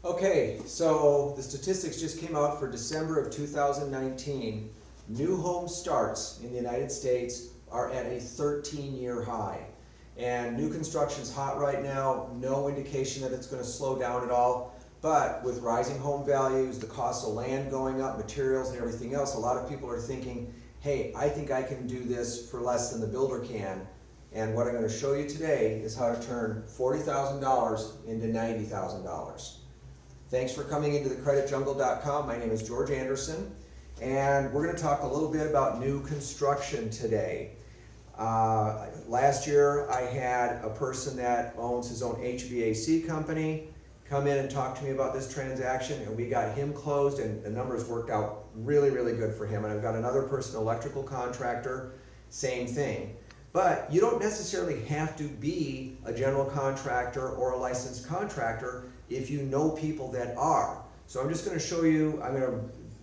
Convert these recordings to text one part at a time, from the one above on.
Okay, so the statistics just came out for December of 2019. New home starts in the United States are at a 13-year high. And new construction's hot right now, no indication that it's going to slow down at all. But with rising home values, the cost of land going up, materials and everything else, a lot of people are thinking, hey, I think I can do this for less than the builder can. And what I'm going to show you today is how to turn $40,000 into $90,000. Thanks for coming into thecreditjungle.com. My name is George Anderson, and we're going to talk a little bit about new construction today. Last year I had a person that owns his own HVAC company come in and talk to me about this transaction, and we got him closed, and the numbers worked out really, really good for him. And I've got another person, electrical contractor, same thing. But you don't necessarily have to be a general contractor or a licensed contractor if you know people that are. So I'm just going to show you, I'm going to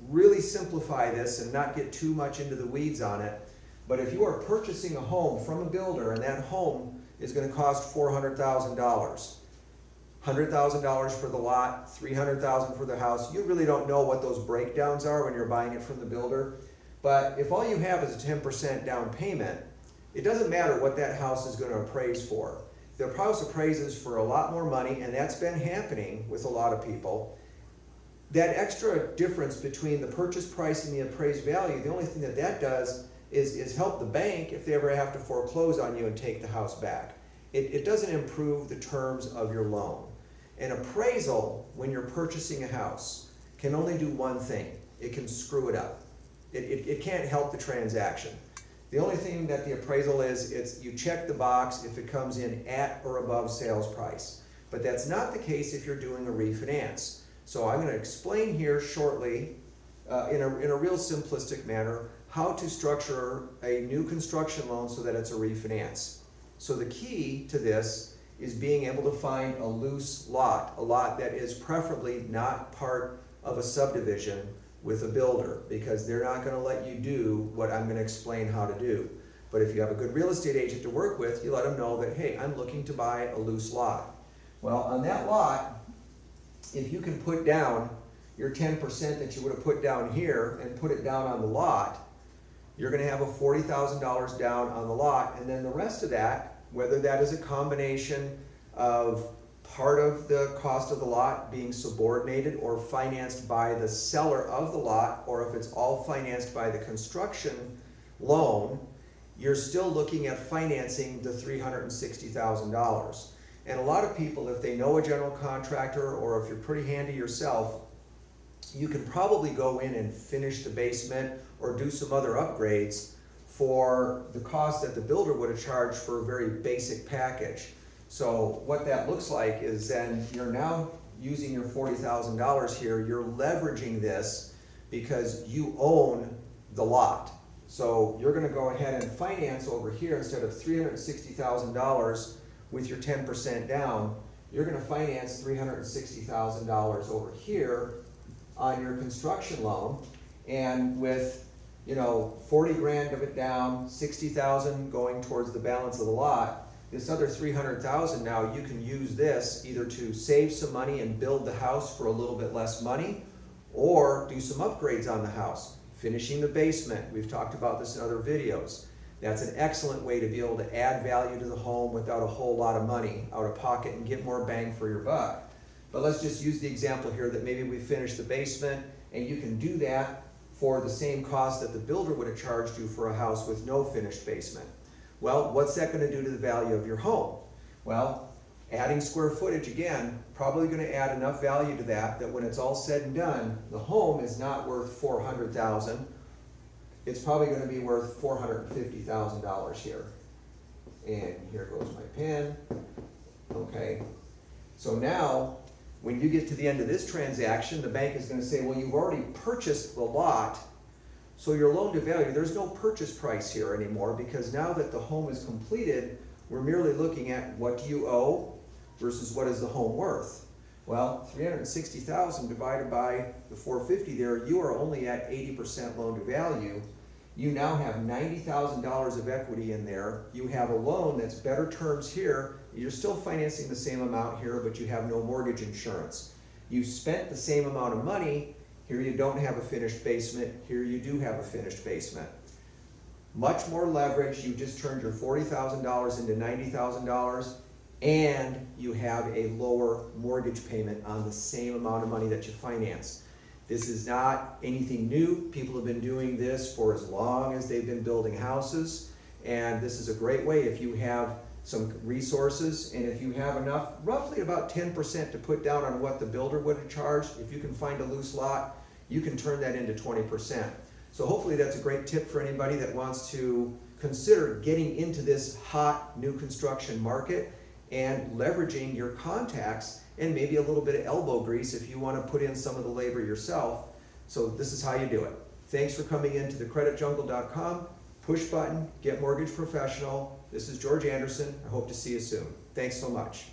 really simplify this and not get too much into the weeds on it. But if you are purchasing a home from a builder and that home is going to cost $400,000, $100,000 for the lot, $300,000 for the house, you really don't know what those breakdowns are when you're buying it from the builder. But if all you have is a 10% down payment, it doesn't matter what that house is going to appraise for. The house appraises for a lot more money, and that's been happening with a lot of people. That extra difference between the purchase price and the appraised value, the only thing that that does is help the bank if they ever have to foreclose on you and take the house back. It doesn't improve the terms of your loan. An appraisal, when you're purchasing a house, can only do one thing. It can screw it up. It can't help the transaction. The only thing that the appraisal is you check the box if it comes in at or above sales price. But that's not the case if you're doing a refinance. So I'm going to explain here shortly, in a real simplistic manner, how to structure a new construction loan so that it's a refinance. So the key to this is being able to find a loose lot, a lot that is preferably not part of a subdivision with a builder, because they're not going to let you do what I'm going to explain how to do. But if you have a good real estate agent to work with, you let them know that, hey, I'm looking to buy a loose lot. Well, on that lot, if you can put down your 10% that you would have put down here and put it down on the lot, you're going to have a $40,000 down on the lot, and then the rest of that, whether that is a combination of part of the cost of the lot being subordinated or financed by the seller of the lot, or if it's all financed by the construction loan, you're still looking at financing the $360,000. And a lot of people, if they know a general contractor or if you're pretty handy yourself, you can probably go in and finish the basement or do some other upgrades for the cost that the builder would have charged for a very basic package. So what that looks like is then you're now using your $40,000 here, you're leveraging this because you own the lot. So you're going to go ahead and finance over here instead of $360,000 with your 10% down, you're going to finance $360,000 over here on your construction loan, and with 40 grand of it down, 60,000 going towards the balance of the lot. This other 300,000 now, you can use this either to save some money and build the house for a little bit less money, or do some upgrades on the house. Finishing the basement, we've talked about this in other videos. That's an excellent way to be able to add value to the home without a whole lot of money out of pocket and get more bang for your buck. But let's just use the example here that maybe we finished the basement, and you can do that for the same cost that the builder would have charged you for a house with no finished basement. Well, what's that going to do to the value of your home? Well, adding square footage, again, probably going to add enough value to that when it's all said and done, the home is not worth $400,000. It's probably going to be worth $450,000 here. And here goes my pen. Okay. So now, when you get to the end of this transaction, the bank is going to say, well, you've already purchased the lot, so your loan to value, there's no purchase price here anymore, because now that the home is completed, we're merely looking at what do you owe versus what is the home worth. Well, $360,000 divided by the $450 there, you are only at 80% loan to value. You now have $90,000 of equity in there. You have a loan that's better terms here. You're still financing the same amount here, but you have no mortgage insurance. You spent the same amount of money, here you don't have a finished basement, here you do have a finished basement. Much more leverage, you just turned your $40,000 into $90,000, and you have a lower mortgage payment on the same amount of money that you finance. This is not anything new. People have been doing this for as long as they've been building houses, and this is a great way if you have some resources, and if you have enough, roughly about 10% to put down on what the builder would have charged. If you can find a loose lot, you can turn that into 20%. So hopefully that's a great tip for anybody that wants to consider getting into this hot new construction market and leveraging your contacts and maybe a little bit of elbow grease if you want to put in some of the labor yourself. So this is how you do it. Thanks for coming into thecreditjungle.com. Push button, get mortgage professional. This is George Anderson. I hope to see you soon. Thanks so much.